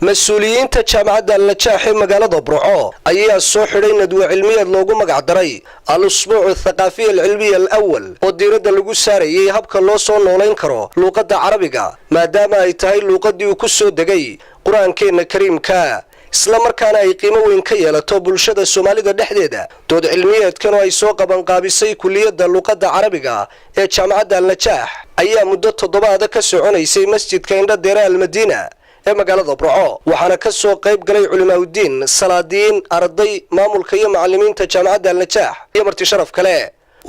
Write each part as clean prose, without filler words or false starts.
مسؤوليinta jaamacadda Al-Najaax ee magaalada Burco ayaa soo xidhay nadwo cilmiyeed loogu magac daray al-usbuuc athaqaafi al-cilmi al-awwal oo diiradda lagu saarayay habka loo soo nooleyn karo luqadda Carabiga maadaama ay tahay luqadii uu ku soo degay Quraankeena Kariimka isla markaana ay qiimo weyn ka yeelato bulshada Soomaalida dhexdeeda dood cilmiyeedkan oo ay soo qaban qaabisay kulliyadda luqadda Carabiga ee jaamacadda Al-Najaax ayaa muddo 7 ka soconaysay masjidka Indha Deere Al-Madiina ee magaalada Burco waxaana ka soo qayb galay culimaadudiin salaadiin arday maamulka iyo macallimiinta jaamacadda Al-Najaax iyo marti sharaf kale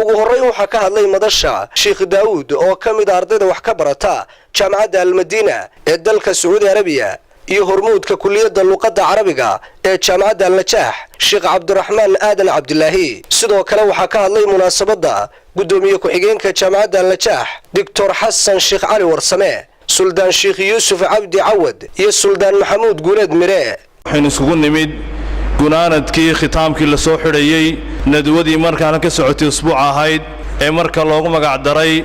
ugu horeyn waxa ka hadlay madasha Sheikh Daawud oo kamid ardayda wax ka barata jaamacadda Al-Madiina ee dalka Saudi Arabia iyo hormuudka kulliyadda luqadda Carabiga ee jaamacadda Al-Najaax Sheikh Cabdiraxmaan Aadan Cabdilaahi sidoo kale waxa ka hadlay munaasabada gudoomiye ku-xigeenka jaamacadda Al-Najaax Dr. Xasan Sheikh Cali Warsame سلطان شيخ يوسف عبد عود يا سلطان محمود جولد مراء حين سكون نمد جنانت كي ختام كي لسوح ريي ندودي مركا كسعتي أسبوع هايد مركا لوجو قاعد دري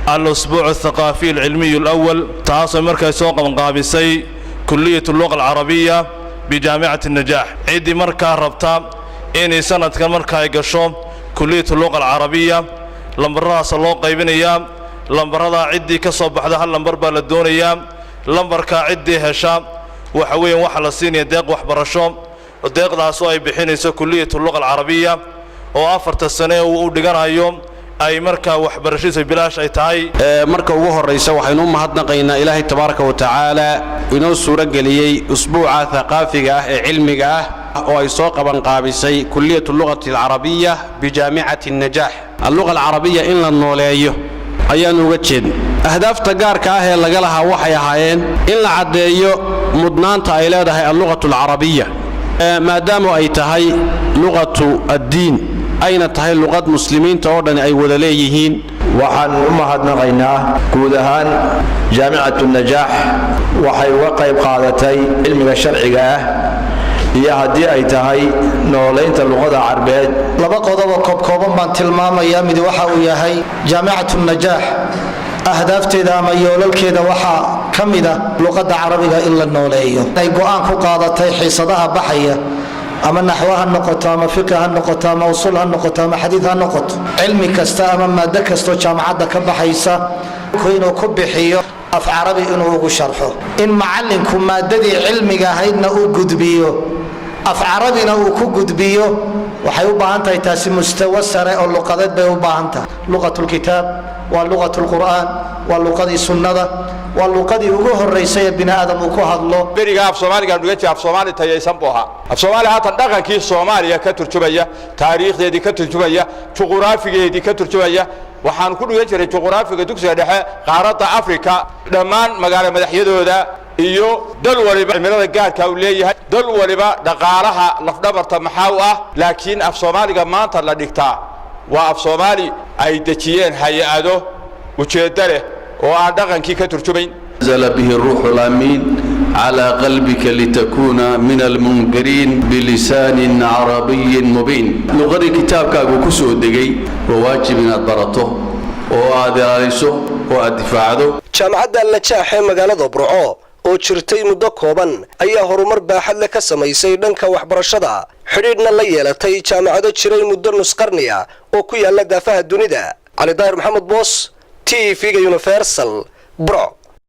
الأسبوع الثقافي العلمي الأول تعاصر مركا سوق من قابسي كلية اللغة العربية بجامعة النجاح عندي مركا ربطة إني سنة كمركا يقشون كلية اللغة العربية لمراس الله قيبين أيام لمبرada cidii ka soo baxda hal lambar baa la doonayaa lambarka cidii hesha waxa weeyaan waxa la siinaya deeq waxbarasho deeqdaas oo ay bixinayso kulliyada luqada carabiga oo 4 sano uu dhiganayo ay marka waxbarashadiisa bilaash ay tahay marka ugu horeysa waxaynu u mahadnaqaynaa Ilaahay tabaaraka wa tacaala inoo suura galiyay usbuuca thaqaafiga ee cilmiga oo ay soo qaban qaabisay kulliyada luqada carabiga bi jaamicati Najaax al-luqa al-arabiyya in la nooleeyo ayaan uga jeed ahdaafta gaarka ah ee laga lahaa waxay ahaayeen in la cadeeyo mudnaanta ay leedahay al-luqatu al-arabiyya maadaama ay tahay luqatu ad-diin ayna tahay luqad muslimiinta oo dhan ay wada leeyihiin waxaan u mahadnaqaynaa guud ahaan jaamicatu Najaax waxay uga qayb qaadatay cilmiga sharciga ah iyo hadii ay tahay nooleynta luqada Carabeed laba qodob oo kooban baan tilmaamayaa mid waxa uu yahay jaamicatu Najaax ahdaafteeda ama yoolalkeeda waxa kamida luqada Carabiga in la nooleeyo ay go'aan ku qaadatay xiisadaha baxaya ama naxwaha noqoto ama fiqh noqoto ama usul noqoto ama xadiis noqoto cilmi kasta ama maada kasto jaamacadda ka baxaysa inuu ku bixiyo af Carabi inuu ugu sharxo in macallinku maadadii cilmiga ahaydna uu gudbiyo af Carabina uu ku gudbiyo waxay u baahan tahay taasi mustawa sare oo luqadeed bay u baahan tahay luqatul kitaab wa luqatul quraan wa luqadii sunnada wa luqadii ugu horeysay bini aadam uu ku hadlo beriga af Soomaaliga dhigay af Soomaali tayaysan booha af Soomaali haatan dhaqankii Soomaaliya ka turjubaya taariikhdeedii ka turjubaya juqraafigeedii ka turjubaya waxaan ku dhigan jiray juqraafiga dugsiga dhexe qaaradda Afrika dhammaan magaalo madaxyadooda iyo dal waliba cimilada gaarka uu leeyahay dal waliba dhaqaalaha lafdhabarta maxaa ah laakiin af Soomaaliga maanta la dhigtaa waa af Soomaali ay dajiyeen hay'ado ujeedada leh oo aan dhaqankii ka turjubayn نزل به الروح الأمين على قلبك لتكون من المنذرين بلسان عربي مبين لغري كتابك كسو دغي وواجب ان برته وادريسو وادفاعده jaamacadda Al-Najaax ee magaalada Burco oo jirtay muddo kooban ayaa horumar baaxad leh ka sameysay dhanka waxbarashada xiriirna la yeelatay jaamacado jiray muddo nus qarniya oo ku yaala daafaha dunida Cali Daahir Maxamed Boos TV-ga Universal Burco